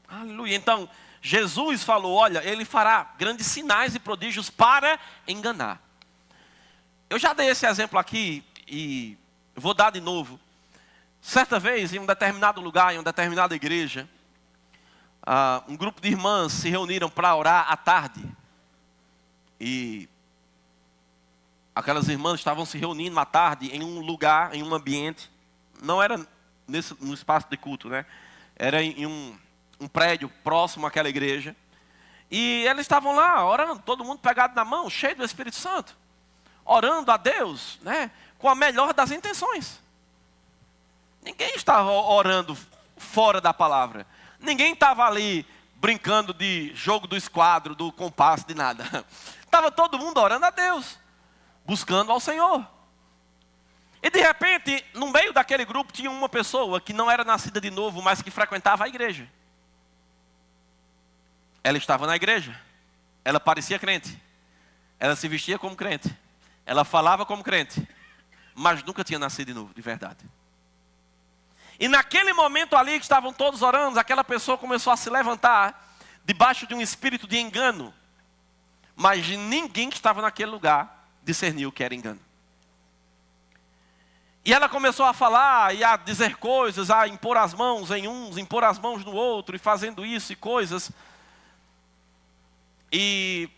Aleluia. Então, Jesus falou: olha, ele fará grandes sinais e prodígios para enganar. Eu já dei esse exemplo aqui e vou dar de novo. Certa vez, em um determinado lugar, em uma determinada igreja, um grupo de irmãs se reuniram para orar à tarde. E aquelas irmãs estavam se reunindo à tarde em um lugar, em um ambiente. Não era no espaço de culto, né? Era em um prédio próximo àquela igreja. E eles estavam lá orando, todo mundo pegado na mão, cheio do Espírito Santo. Orando a Deus, né? Com a melhor das intenções. Ninguém estava orando fora da palavra. Ninguém estava ali brincando de jogo do esquadro, do compasso, de nada. Estava todo mundo orando a Deus, buscando ao Senhor. E de repente, no meio daquele grupo, tinha uma pessoa que não era nascida de novo, mas que frequentava a igreja. Ela estava na igreja. Ela parecia crente. Ela se vestia como crente. Ela falava como crente. Mas nunca tinha nascido de novo, de verdade. E naquele momento ali que estavam todos orando, aquela pessoa começou a se levantar debaixo de um espírito de engano. Mas ninguém que estava naquele lugar discerniu que era engano. E ela começou a falar e a dizer coisas, a impor as mãos em uns, impor as mãos no outro, e fazendo isso e coisas. E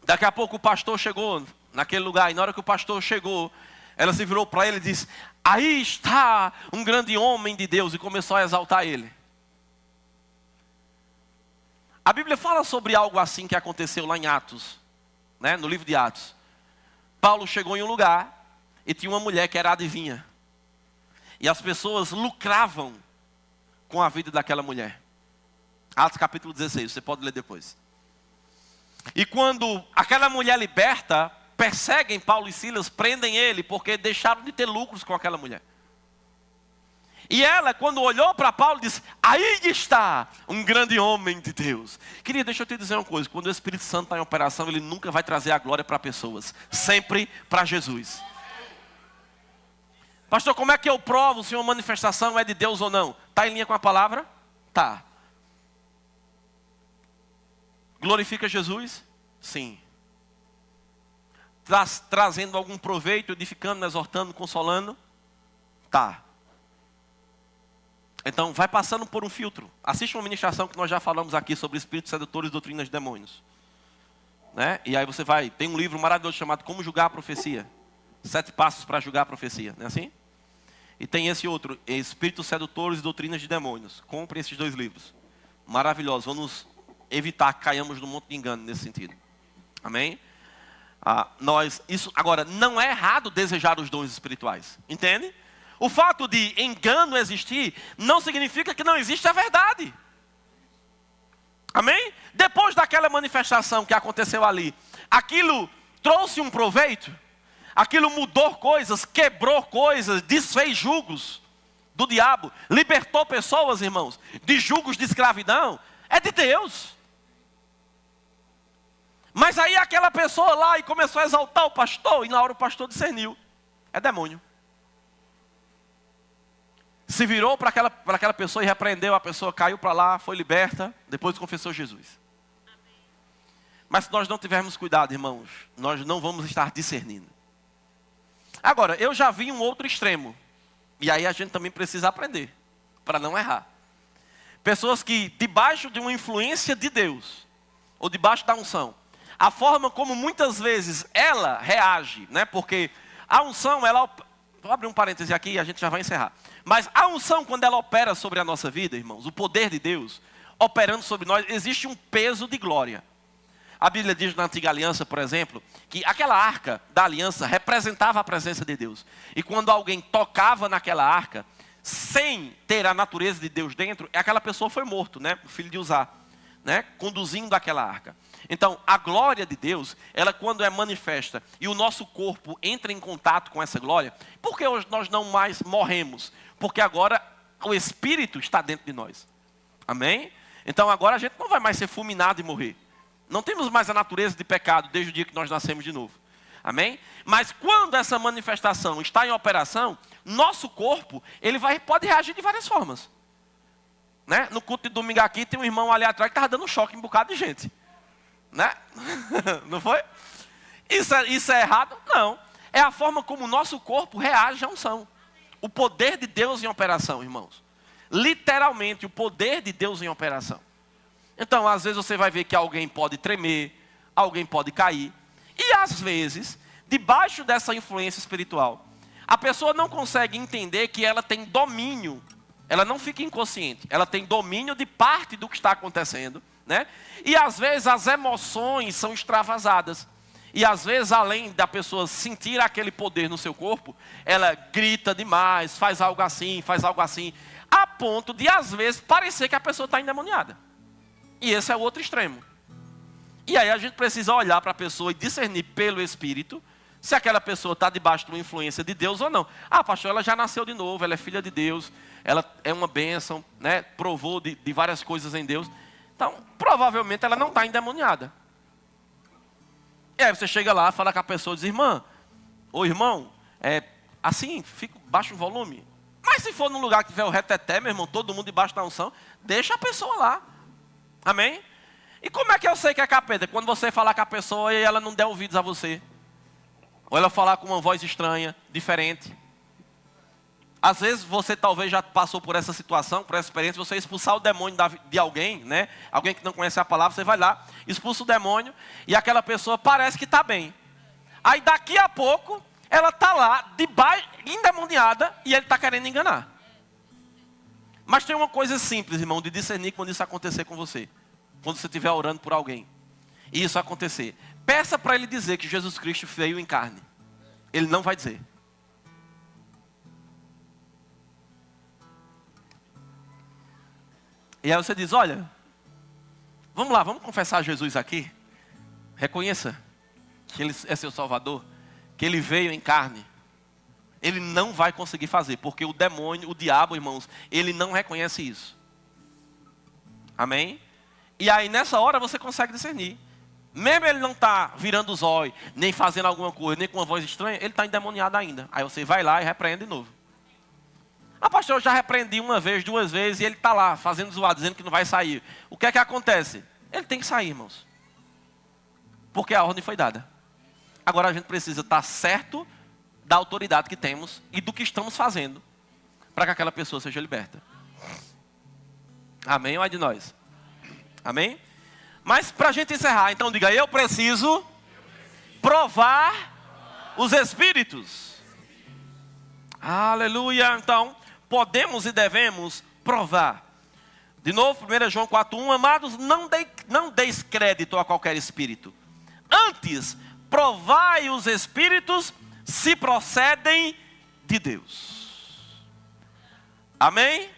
daqui a pouco o pastor chegou naquele lugar, e na hora que o pastor chegou, ela se virou para ele e disse: aí está um grande homem de Deus, e começou a exaltar ele. A Bíblia fala sobre algo assim que aconteceu lá em Atos, né? No livro de Atos. Paulo chegou em um lugar e tinha uma mulher que era adivinha. E as pessoas lucravam com a vida daquela mulher. Atos capítulo 16, você pode ler depois. E quando aquela mulher liberta, perseguem Paulo e Silas, prendem ele, porque deixaram de ter lucros com aquela mulher. E ela, quando olhou para Paulo, disse: aí está um grande homem de Deus. Querido, deixa eu te dizer uma coisa. Quando o Espírito Santo está em operação, ele nunca vai trazer a glória para pessoas. Sempre para Jesus. Pastor, como é que eu provo se uma manifestação é de Deus ou não? Está em linha com a palavra? Tá. Glorifica Jesus? Sim. Trazendo algum proveito, edificando, exortando, consolando? Tá. Então, vai passando por um filtro. Assiste uma ministração que nós já falamos aqui sobre espíritos sedutores e doutrinas de demônios. Né? E aí você vai, tem um livro maravilhoso chamado Como Julgar a Profecia. 7 passos para julgar a profecia, não é assim? E tem esse outro, Espíritos Sedutores e Doutrinas de Demônios. Compre esses 2 livros. Maravilhosos. Vamos evitar que caiamos num monte de engano nesse sentido. Amém? Agora, não é errado desejar os dons espirituais. Entende? O fato de engano existir não significa que não existe a verdade. Amém? Depois daquela manifestação que aconteceu ali, aquilo trouxe um proveito? Aquilo mudou coisas, quebrou coisas, desfez jugos do diabo, libertou pessoas, irmãos, de jugos de escravidão? É de Deus. Mas aí aquela pessoa lá e começou a exaltar o pastor, e na hora o pastor discerniu: é demônio. Se virou para aquela pessoa e repreendeu, a pessoa caiu para lá, foi liberta, depois confessou Jesus. Mas se nós não tivermos cuidado, irmãos, nós não vamos estar discernindo. Agora, eu já vi um outro extremo. E aí a gente também precisa aprender, para não errar. Pessoas que, debaixo de uma influência de Deus, ou debaixo da unção, a forma como muitas vezes ela reage, né? Porque a unção, ela... Vou abrir um parêntese aqui e a gente já vai encerrar. Mas a unção, quando ela opera sobre a nossa vida, irmãos, o poder de Deus operando sobre nós, existe um peso de glória. A Bíblia diz na Antiga Aliança, por exemplo, que aquela arca da aliança representava a presença de Deus. E quando alguém tocava naquela arca, sem ter a natureza de Deus dentro, aquela pessoa foi morto, né? O filho de Uzá, né? Conduzindo aquela arca. Então, a glória de Deus, ela quando é manifesta e o nosso corpo entra em contato com essa glória, por que hoje nós não mais morremos? Porque agora o Espírito está dentro de nós. Amém? Então agora a gente não vai mais ser fulminado e morrer. Não temos mais a natureza de pecado desde o dia que nós nascemos de novo. Amém? Mas quando essa manifestação está em operação, nosso corpo, ele pode reagir de várias formas. Né? No culto de domingo aqui, tem um irmão ali atrás que estava dando choque em um bocado de gente. Né? Não foi? Isso é errado? Não. É a forma como o nosso corpo reage à unção. O poder de Deus em operação, irmãos. Literalmente, o poder de Deus em operação. Então, às vezes você vai ver que alguém pode tremer, alguém pode cair. E às vezes, debaixo dessa influência espiritual, a pessoa não consegue entender que ela tem domínio. Ela não fica inconsciente. Ela tem domínio de parte do que está acontecendo. Né? E às vezes as emoções são extravasadas. E às vezes, além da pessoa sentir aquele poder no seu corpo, ela grita demais, faz algo assim, a ponto de às vezes parecer que a pessoa está endemoniada. E esse é o outro extremo. E aí a gente precisa olhar para a pessoa e discernir pelo Espírito se aquela pessoa está debaixo de uma influência de Deus ou não. Ah, pastor, ela já nasceu de novo, ela é filha de Deus, ela é uma bênção, né? Provou de várias coisas em Deus. Então, provavelmente ela não está endemoniada. E aí você chega lá, fala com a pessoa e diz, irmã, ou irmão, assim, baixa o volume. Mas se for num lugar que tiver o reteté, meu irmão, todo mundo debaixo da unção, deixa a pessoa lá. Amém? E como é que eu sei que é capeta? Quando você falar com a pessoa e ela não der ouvidos a você. Ou ela falar com uma voz estranha, diferente. Às vezes você talvez já passou por essa situação, por essa experiência, você expulsar o demônio de alguém, né? Alguém que não conhece a palavra, você vai lá, expulsa o demônio e aquela pessoa parece que está bem. Aí daqui a pouco, ela está lá, endemoniada, e ele está querendo enganar. Mas tem uma coisa simples, irmão, de discernir quando isso acontecer com você. Quando você estiver orando por alguém. E isso acontecer. Peça para ele dizer que Jesus Cristo veio em carne. Ele não vai dizer. E aí você diz, olha, vamos lá, vamos confessar a Jesus aqui. Reconheça que Ele é seu Salvador. Que Ele veio em carne. Ele não vai conseguir fazer. Porque o demônio, o diabo, irmãos, ele não reconhece isso. Amém? E aí nessa hora você consegue discernir. Mesmo ele não está virando os olhos, nem fazendo alguma coisa, nem com uma voz estranha, ele está endemoniado ainda. Aí você vai lá e repreende de novo. Ah, pastor, eu já repreendi uma vez, 2 vezes, e ele está lá, fazendo zoado, dizendo que não vai sair. O que é que acontece? Ele tem que sair, irmãos. Porque a ordem foi dada. Agora a gente precisa estar certo da autoridade que temos e do que estamos fazendo para que aquela pessoa seja liberta. Amém ou é de nós? Amém? Mas para a gente encerrar, então diga, eu preciso provar os Espíritos. Aleluia. Então, podemos e devemos provar. De novo, 1 João 4:1, amados, não deis crédito a qualquer espírito. Antes, provai os Espíritos se procedem de Deus. Amém?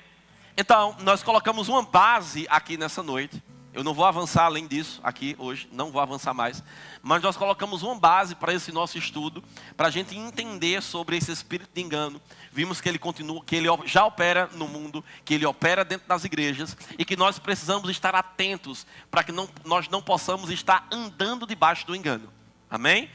Então, nós colocamos uma base aqui nessa noite. Eu não vou avançar além disso aqui hoje, não vou avançar mais. Mas nós colocamos uma base para esse nosso estudo, para a gente entender sobre esse espírito de engano. Vimos que ele continua, que ele já opera no mundo, que ele opera dentro das igrejas e que nós precisamos estar atentos para que nós não possamos estar andando debaixo do engano. Amém?